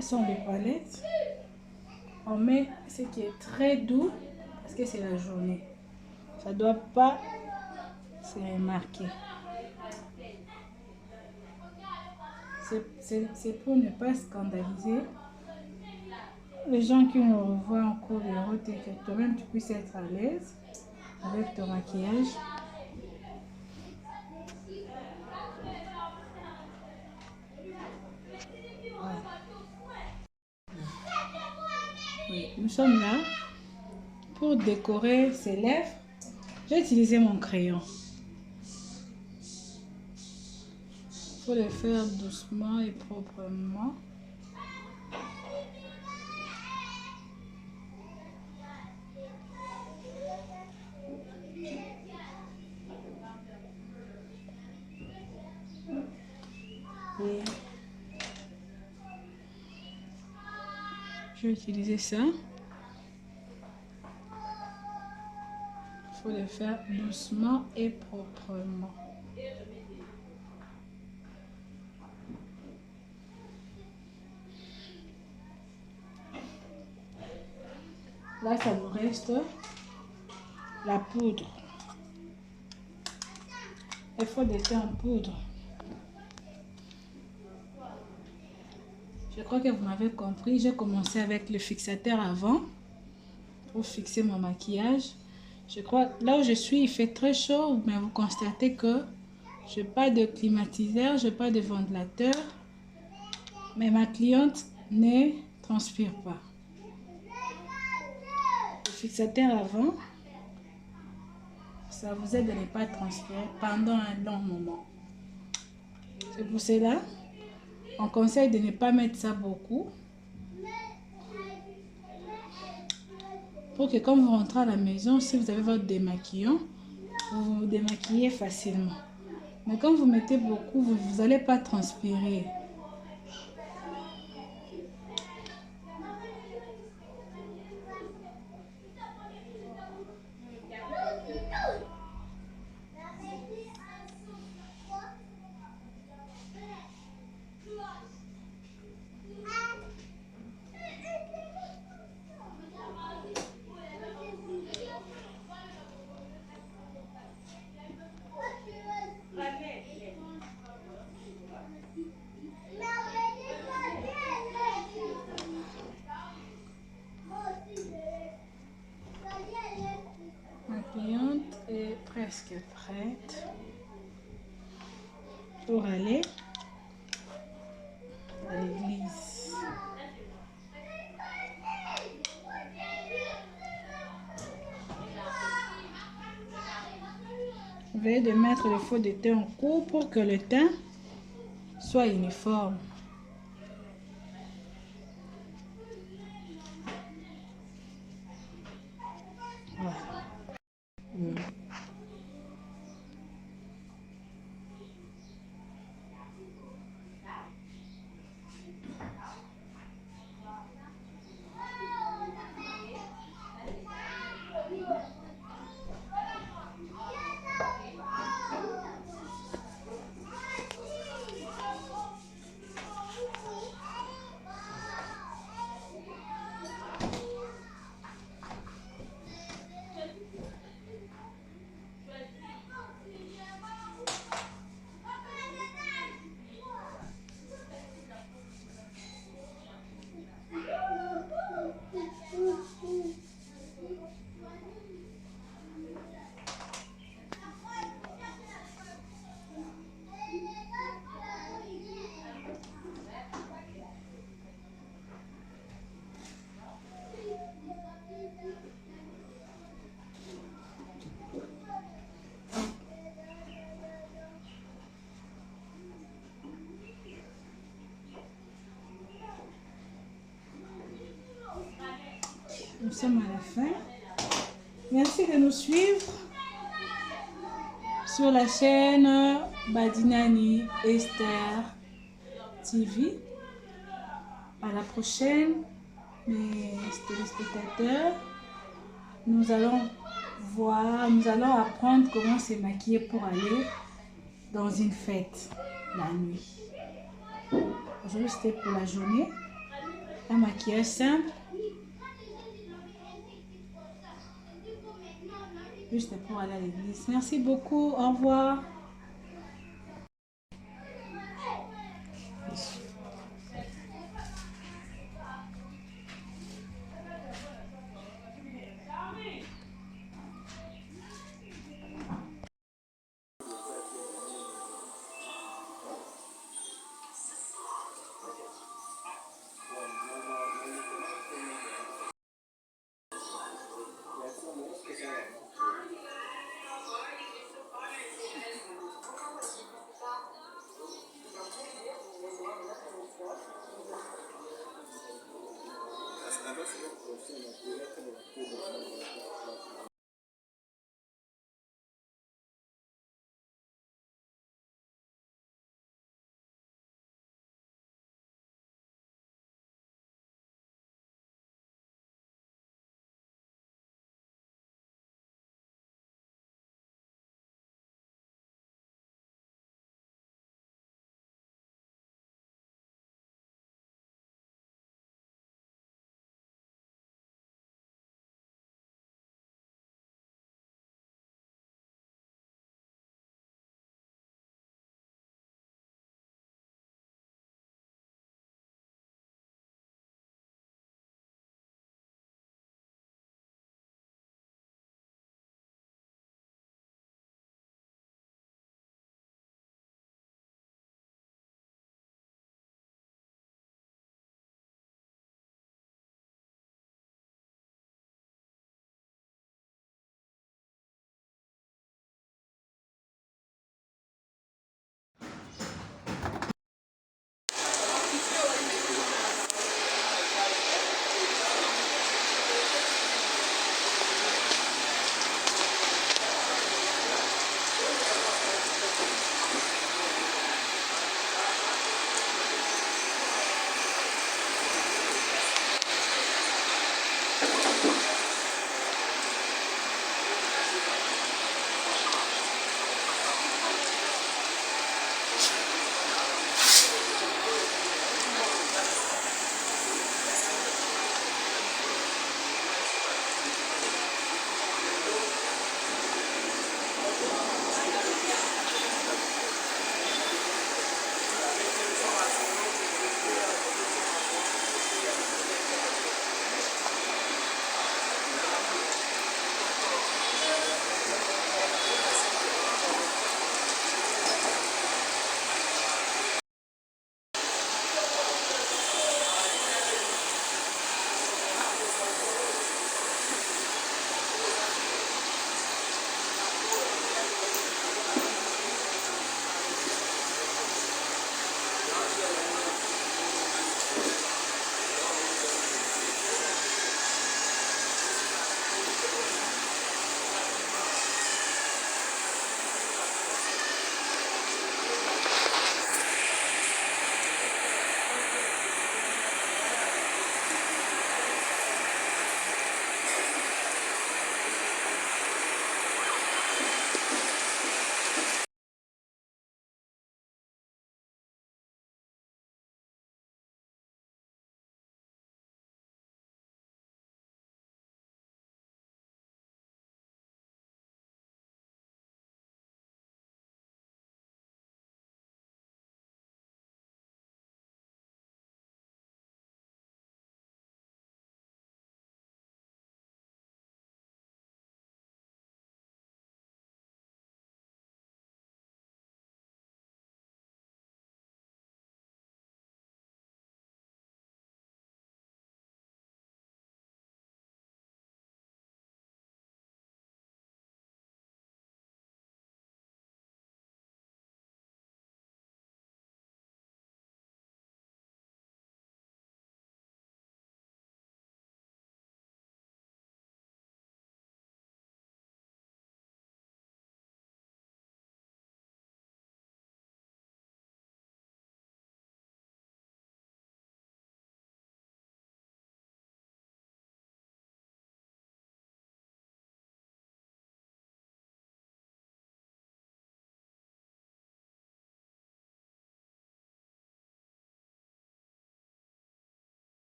Ce sont des palettes. On met ce qui est très doux parce que c'est la journée. Ça ne doit pas se remarquer. C'est pour ne pas scandaliser les gens qui nous revoient en cours de route et que toi-même tu puisses être à l'aise avec ton maquillage. Oui, nous sommes là pour décorer ses lèvres. J'ai utilisé mon crayon. Il faut le faire doucement et proprement. Et je vais utiliser ça. Il faut le faire doucement et proprement. Là, ça nous reste la poudre. Il faut des teint en poudre. Je crois que vous m'avez compris. J'ai commencé avec le fixateur avant pour fixer mon maquillage. Je crois, là où je suis, il fait très chaud, mais vous constatez que je n'ai pas de climatiseur, je n'ai pas de ventilateur. Mais ma cliente ne transpire pas. Le fixateur avant, ça vous aide à ne pas transpirer pendant un long moment. C'est pour cela, on conseille de ne pas mettre ça beaucoup. Pour que quand vous rentrez à la maison, si vous avez votre démaquillant, vous vous démaquillez facilement. Mais quand vous mettez beaucoup, vous n'allez pas transpirer. Ma cliente est presque prête pour aller à l'église. Veuillez de mettre le fond de teint en cours pour que le teint soit uniforme. Voilà. Nous sommes à la fin. Merci de nous suivre sur la chaîne Badinani Esther TV. À la prochaine, mes téléspectateurs. Nous allons apprendre comment se maquiller pour aller dans une fête la nuit. Aujourd'hui, c'était pour la journée. Un maquillage simple. Juste pour aller à l'église. Merci beaucoup. Au revoir.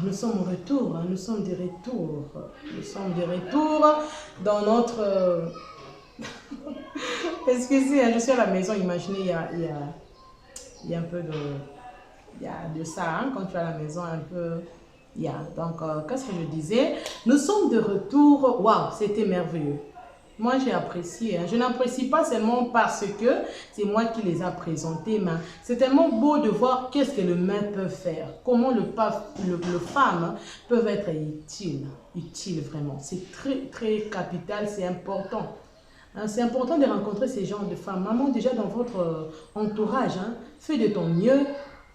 nous sommes au retour, hein, nous sommes de retour. Nous sommes de retour dans notre... Excusez, hein, je suis à la maison, imaginez, il y a un peu de... Il y a de ça, hein, quand tu es à la maison, un peu... Donc, qu'est-ce que je disais? Nous sommes de retour. Waouh, c'était merveilleux. Moi, j'ai apprécié. Hein. Je n'apprécie pas seulement parce que c'est moi qui les a présentés, mais c'est tellement beau de voir qu'est-ce que le main peut faire. Comment le femme peuvent être utile vraiment. C'est très, très capital, c'est important. Hein, c'est important de rencontrer ces genres de femmes. Maman, déjà dans votre entourage, hein, fais de ton mieux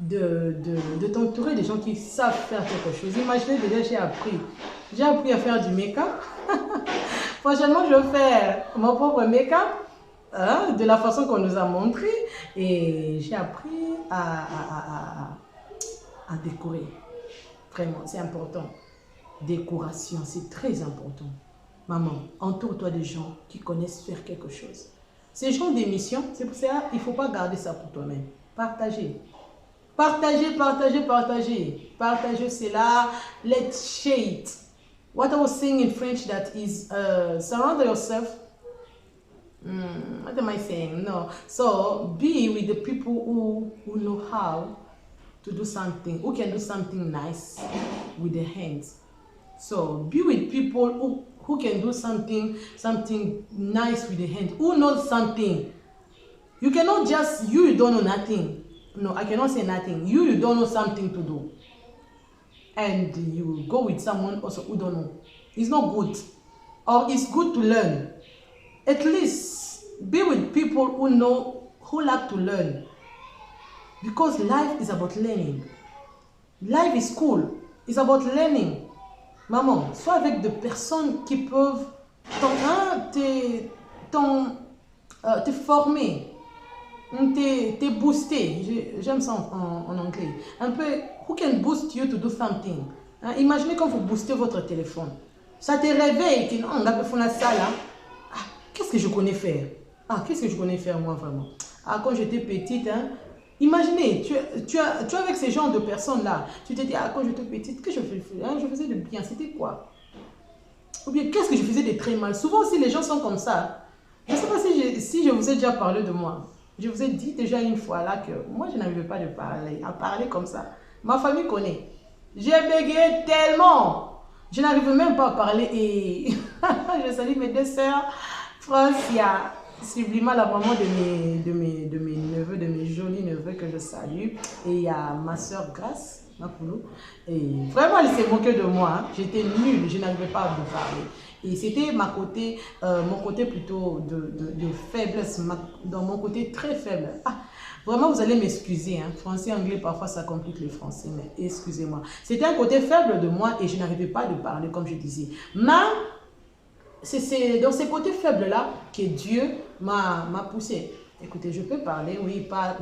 de t'entourer des gens qui savent faire quelque chose. Imaginez, déjà, j'ai appris à faire du make-up. Prochainement, je vais faire mon propre make-up hein, de la façon qu'on nous a montré. Et j'ai appris à décorer. Vraiment, c'est important. Décoration, c'est très important. Maman, entoure-toi de gens qui connaissent faire quelque chose. Ces gens d'émission, c'est pour ça qu'il ne faut pas garder ça pour toi-même. Partagez. Partagez, partagez, partagez. Partagez cela. Let's share it. What I was saying in French that is surround yourself. What am I saying? No. So be with the people who know how to do something, who can do something nice with their hands. So be with people who can do something nice with their hands, who knows something. You cannot just, you don't know nothing. No, I cannot say nothing. You don't know something to do. And you go with someone also who don't know. It's not good. Or it's good to learn. At least be with people who know, who like to learn. Because life is about learning. Life is cool. It's about learning. Maman, sois avec des personnes qui peuvent te former. Te booster, j'aime ça en anglais, un peu, who can boost you to do something. Hein? Imaginez quand vous boostez votre téléphone, ça te réveille, que non, on a fait ça là. Ah, qu'est-ce que je connais faire? Ah, qu'est-ce que je connais faire moi vraiment? Ah, quand j'étais petite, hein, imaginez, tu es avec ces genres de personnes là, tu te dis, ah, quand j'étais petite, qu'est-ce que je faisais? Hein, je faisais de bien, c'était quoi? Ou bien, qu'est-ce que je faisais de très mal? Souvent aussi, les gens sont comme ça. Je ne sais pas si je vous ai déjà parlé de moi. Je vous ai dit déjà une fois là que moi, je n'arrivais pas à parler comme ça. Ma famille connaît. J'ai bégayé tellement. Je n'arrivais même pas à parler. Et je salue mes deux sœurs. Francia, Sublima, la maman de mes neveux, de mes jolis neveux que je salue. Et il y a ma sœur Grace, ma poulou. Et vraiment, elle s'est moquée de moi. Hein. J'étais nulle. Je n'arrivais pas à vous parler. Et c'était mon côté plutôt de faiblesse, dans mon côté très faible. Ah, vraiment, vous allez m'excuser. Hein. Français, anglais, parfois, ça complique le français, mais excusez-moi. C'était un côté faible de moi et je n'arrivais pas à parler, comme je disais. Mais c'est dans ces côtés faibles-là que Dieu m'a poussé. Écoutez, je peux parler, oui, pas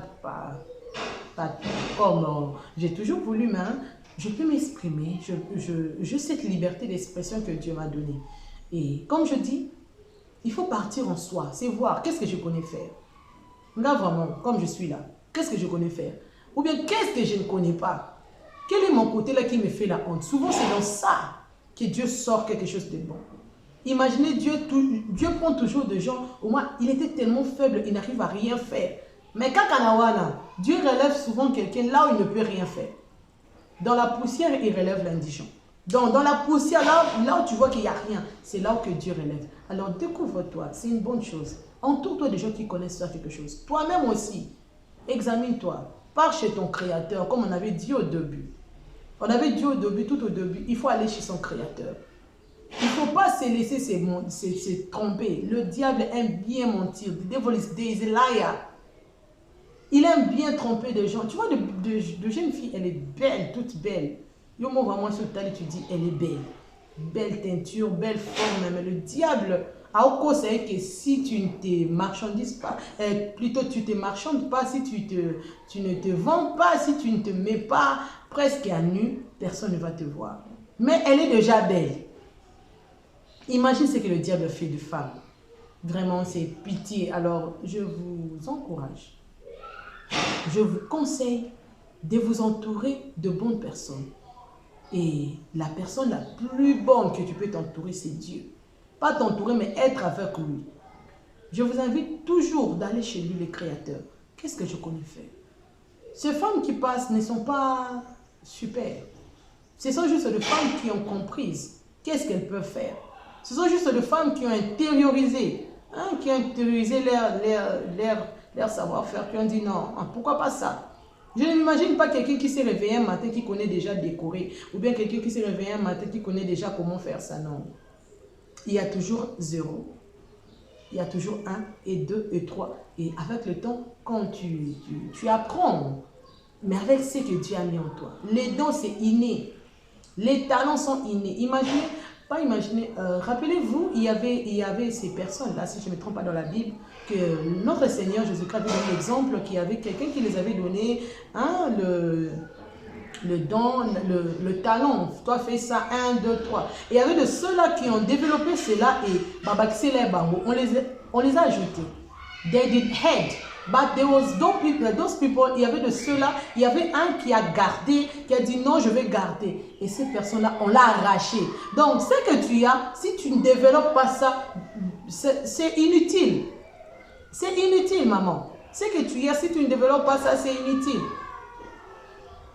comme j'ai toujours voulu, mais hein, je peux m'exprimer. J'ai cette liberté d'expression que Dieu m'a donnée. Et comme je dis, il faut partir en soi, c'est voir qu'est-ce que je connais faire. Là vraiment, comme je suis là, qu'est-ce que je connais faire? Ou bien qu'est-ce que je ne connais pas? Quel est mon côté là qui me fait la honte? Souvent c'est dans ça que Dieu sort quelque chose de bon. Imaginez Dieu prend toujours des gens, au moins il était tellement faible, il n'arrive à rien faire. Mais quand Kanawana, Dieu relève souvent quelqu'un là où il ne peut rien faire. Dans la poussière, il relève l'indigent. Dans la poussière, là où tu vois qu'il n'y a rien, c'est là où que Dieu relève. Alors découvre-toi, c'est une bonne chose. Entoure-toi de gens qui connaissent faire quelque chose. Toi-même aussi, examine-toi. Pars chez ton créateur, comme on avait dit au début. On avait dit au début, tout au début, il faut aller chez son créateur. Il ne faut pas se laisser se tromper. Le diable aime bien mentir. The devil is a liar. Il aime bien tromper des gens. Tu vois, de jeunes filles, elle est belle, toute belle. Yo, moi, vraiment, sur le tu dis, elle est belle. Belle teinture, belle forme. Mais le diable, à cause, c'est que si tu ne te marchandises pas, plutôt tu ne te marchandes pas, si tu ne te vends pas, si tu ne te mets pas presque à nu, personne ne va te voir. Mais elle est déjà belle. Imagine ce que le diable fait de femme. Vraiment, c'est pitié. Alors, je vous encourage. Je vous conseille de vous entourer de bonnes personnes. Et la personne la plus bonne que tu peux t'entourer, c'est Dieu. Pas t'entourer, mais être avec lui. Je vous invite toujours d'aller chez lui, le Créateur. Qu'est-ce que je connais faire? Ces femmes qui passent ne sont pas super. Ce sont juste des femmes qui ont compris qu'est-ce qu'elles peuvent faire. Ce sont juste des femmes qui ont intériorisé, leur savoir-faire, qui ont dit non, pourquoi pas ça? Je n'imagine pas quelqu'un qui s'est réveillé un matin qui connaît déjà décorer, ou bien quelqu'un qui s'est réveillé un matin qui connaît déjà comment faire ça, non. Il y a toujours 0. Il y a toujours 1 et 2 et 3. Et avec le temps, quand tu apprends, mais avec ce que Dieu a mis en toi. Les dons, c'est inné. Les talents sont innés. Rappelez-vous, il y avait ces personnes-là, si je ne me trompe pas dans la Bible, que notre Seigneur Jésus-Christ avait donné l'exemple, qu'il y avait quelqu'un qui les avait donné le don, le talent. Toi, fais ça, 1, 2, 3. Et il y avait de ceux-là qui ont développé cela et on les a ajoutés. They did head. But there was those people, il y avait de ceux-là, il y avait un qui a gardé, qui a dit non, je vais garder. Et ces personnes-là, on l'a arraché. Donc, ce que tu as, si tu ne développes pas ça, c'est inutile. C'est inutile, maman. Ce que tu as, si tu ne développes pas ça, c'est inutile.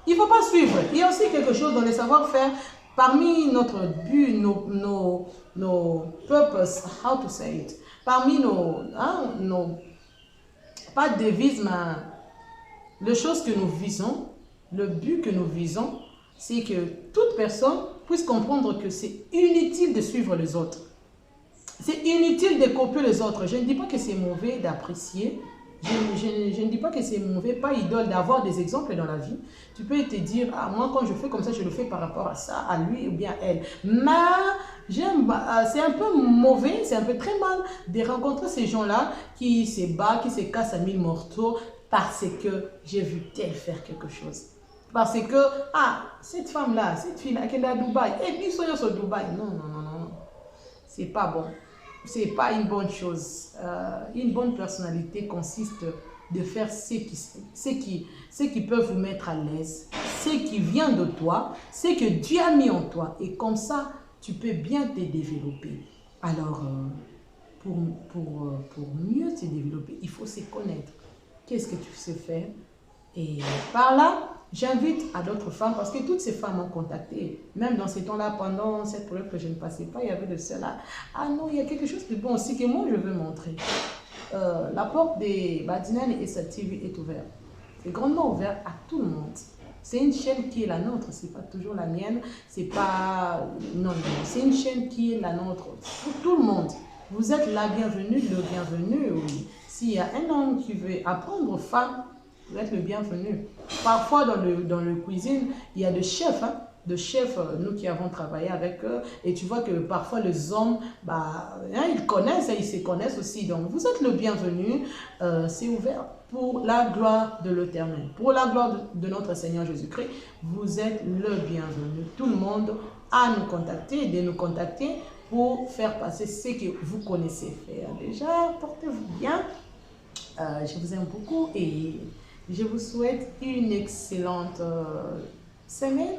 Il ne faut pas suivre. Il y a aussi quelque chose dans le savoir-faire. Parmi notre but, nos purpose, how to say it, parmi nos pas de devise, mais les choses que nous visons, le but que nous visons, c'est que toute personne puisse comprendre que c'est inutile de suivre les autres. C'est inutile de copier les autres. Je ne dis pas que c'est mauvais d'apprécier. Je ne dis pas que c'est mauvais, pas idole, d'avoir des exemples dans la vie. Tu peux te dire, ah, moi quand je fais comme ça, je le fais par rapport à ça, à lui ou bien à elle. Mais c'est un peu mauvais, c'est un peu très mal de rencontrer ces gens-là qui se battent, qui se cassent à 1000 morceaux parce que j'ai vu tel faire quelque chose. Parce que, ah, cette femme-là, cette fille-là, qui est à Dubaï, et puis ils sont au Dubaï. Non, non, non, non, non. C'est pas bon. C'est pas une bonne chose. Une bonne personnalité consiste de faire ce qui peut vous mettre à l'aise, ce qui vient de toi, ce que Dieu a mis en toi. Et comme ça, tu peux bien te développer. Alors, pour mieux te développer, il faut se connaître. Qu'est-ce que tu sais faire? Et par là, j'invite à d'autres femmes, parce que toutes ces femmes m'ont contacté. Même dans ces temps-là, pendant cette période que je ne passais pas, il y avait de cela. Ah non, il y a quelque chose de bon aussi que moi je veux montrer. La porte des Badinane et sa TV est ouverte. C'est grandement ouvert à tout le monde. C'est une chaîne qui est la nôtre, c'est pas toujours la mienne. C'est pas... Non, non, c'est une chaîne qui est la nôtre. Pour tout le monde. Vous êtes la bienvenue, le bienvenu, oui. S'il y a un homme qui veut apprendre aux femmes, vous êtes le bienvenu. Parfois, dans le cuisine, il y a des chefs, nous qui avons travaillé avec eux. Et tu vois que parfois, les hommes, ils connaissent, ils se connaissent aussi. Donc, vous êtes le bienvenu. C'est ouvert pour la gloire de l'Éternel. Pour la gloire de notre Seigneur Jésus-Christ, vous êtes le bienvenu. Tout le monde a nous contacter, de nous contacter pour faire passer ce que vous connaissez faire. Déjà, portez-vous bien. Je vous aime beaucoup et je vous souhaite une excellente semaine.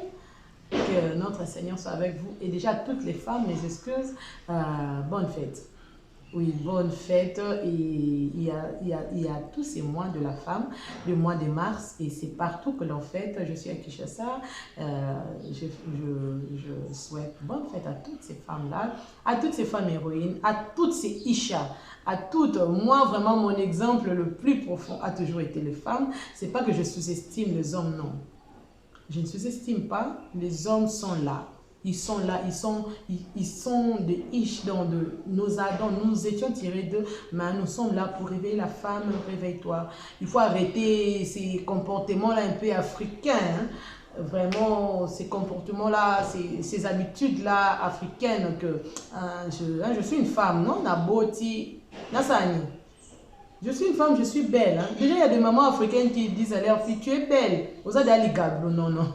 Que notre Seigneur soit avec vous. Et déjà, toutes les femmes, mes excuses, bonne fête. Oui, bonne fête. Et il y a tous ces mois de la femme, le mois de mars, et c'est partout que l'on fête. Je suis à Kinshasa. Je souhaite bonne fête à toutes ces femmes-là, à toutes ces femmes héroïnes, à toutes ces Isha. À toutes, moi vraiment mon exemple le plus profond a toujours été les femmes. C'est pas que je sous-estime les hommes, non. Je ne sous-estime pas, les hommes sont là. Ils sont là, ils sont des ish dans nos Adams. Nous étions tirés d'eux, mais nous sommes là pour réveiller la femme, réveille-toi. Il faut arrêter ces comportements-là un peu africains. Hein. Vraiment, ces comportements-là, ces habitudes-là africaines que je suis une femme, non? Naboti, Nasani. Je suis une femme, je suis belle. Hein. Déjà, il y a des mamans africaines qui disent à leur fille, tu es belle. Vous avez dit, non, non.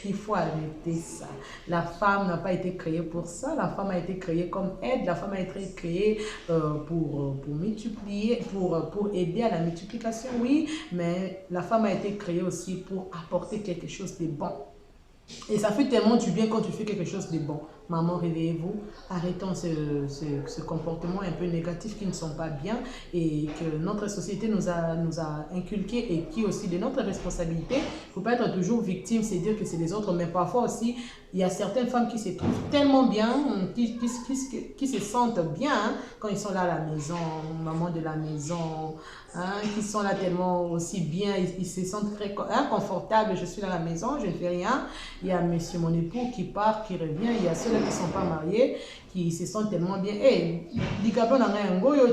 Il faut arrêter ça. La femme n'a pas été créée pour ça. La femme a été créée comme aide. La femme a été créée pour multiplier, pour aider à la multiplication, oui. Mais la femme a été créée aussi pour apporter quelque chose de bon. Et ça fait tellement du bien quand tu fais quelque chose de bon. Maman, réveillez-vous, arrêtons ce comportement un peu négatif qui ne sont pas bien et que notre société nous a inculqué et qui est aussi de notre responsabilité. Il ne faut pas être toujours victime, c'est dire que c'est les autres, mais parfois aussi, il y a certaines femmes qui se trouvent tellement bien, qui se sentent bien hein, quand ils sont là à la maison, maman de la maison, hein, qui sont là tellement aussi bien, ils se sentent très confortables, je suis dans la maison, je ne fais rien. Il y a monsieur, mon époux, qui part, qui revient, il y a ceux-là qui ne sont pas mariés, qui se sentent tellement bien. Hey,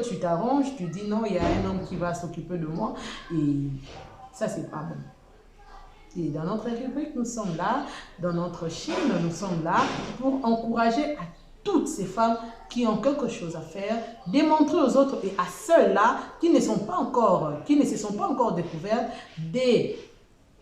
tu t'arranges, tu dis non, il y a un homme qui va s'occuper de moi, et ça, c'est pas bon. Et dans notre rubrique, nous sommes là, dans notre chaîne, nous sommes là pour encourager à toutes ces femmes qui ont quelque chose à faire, démontrer aux autres et à ceux-là qui ne se sont pas encore découvertes,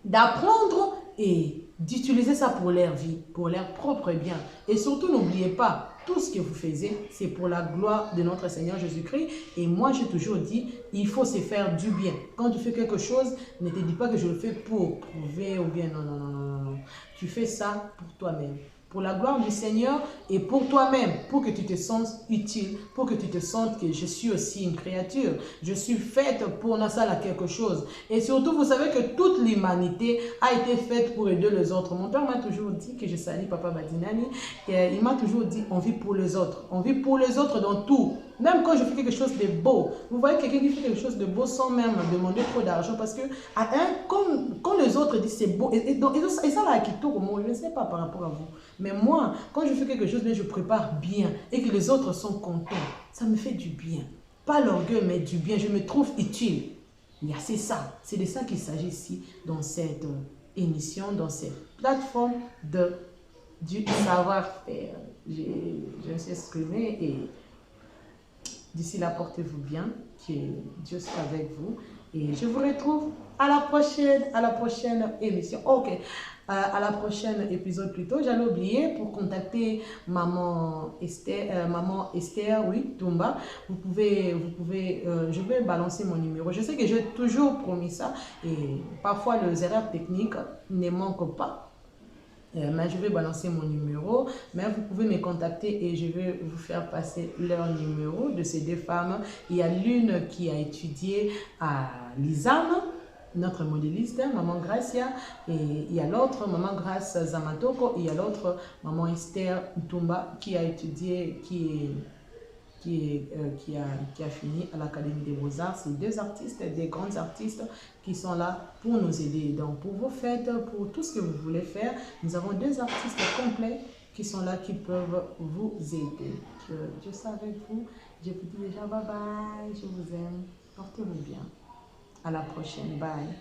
d'apprendre et d'utiliser ça pour leur vie, pour leur propre bien. Et surtout, n'oubliez pas, tout ce que vous faites, c'est pour la gloire de notre Seigneur Jésus-Christ. Et moi, j'ai toujours dit, il faut se faire du bien. Quand tu fais quelque chose, ne te dis pas que je le fais pour prouver ou bien non, non, non, non, non. Tu fais ça pour toi-même. Pour la gloire du Seigneur et pour toi-même, pour que tu te sentes utile, pour que tu te sentes que je suis aussi une créature. Je suis faite pour Nassala quelque chose. Et surtout, vous savez que toute l'humanité a été faite pour aider les autres. Mon père m'a toujours dit, que je salue Papa Badinani, il m'a toujours dit, on vit pour les autres. On vit pour les autres dans tout. Même quand je fais quelque chose de beau, vous voyez quelqu'un qui fait quelque chose de beau sans même demander trop d'argent parce que quand les autres disent c'est beau, et ça là qui tourne, moi je ne sais pas par rapport à vous, mais moi quand je fais quelque chose, je prépare bien et que les autres sont contents, ça me fait du bien. Pas l'orgueil mais du bien, je me trouve utile. C'est ça, c'est de ça qu'il s'agit ici dans cette émission, dans cette plateforme du savoir-faire. Je me suis exprimée et d'ici là, portez-vous bien, que Dieu soit avec vous. Et je vous retrouve à la prochaine émission. Ok, à la prochaine épisode plutôt. J'allais oublier pour contacter maman Esther, oui, Tumba. Vous pouvez, je vais balancer mon numéro. Je sais que j'ai toujours promis ça et parfois les erreurs techniques ne manquent pas. Mais je vais balancer mon numéro, mais vous pouvez me contacter et je vais vous faire passer leur numéro de ces deux femmes. Il y a l'une qui a étudié à l'ISAM, notre modéliste, Maman Gracia, et il y a l'autre, Maman Grace Zamatoko, et il y a l'autre, Maman Esther Ntumba, qui a étudié, qui a fini à l'Académie des Beaux-Arts. C'est deux artistes, des grands artistes qui sont là pour nous aider. Donc, pour vos fêtes, pour tout ce que vous voulez faire, nous avons deux artistes complets qui sont là, qui peuvent vous aider. Que Dieu soit avec vous. Je vous dis déjà bye bye, je vous aime. Portez-vous bien. À la prochaine. Bye.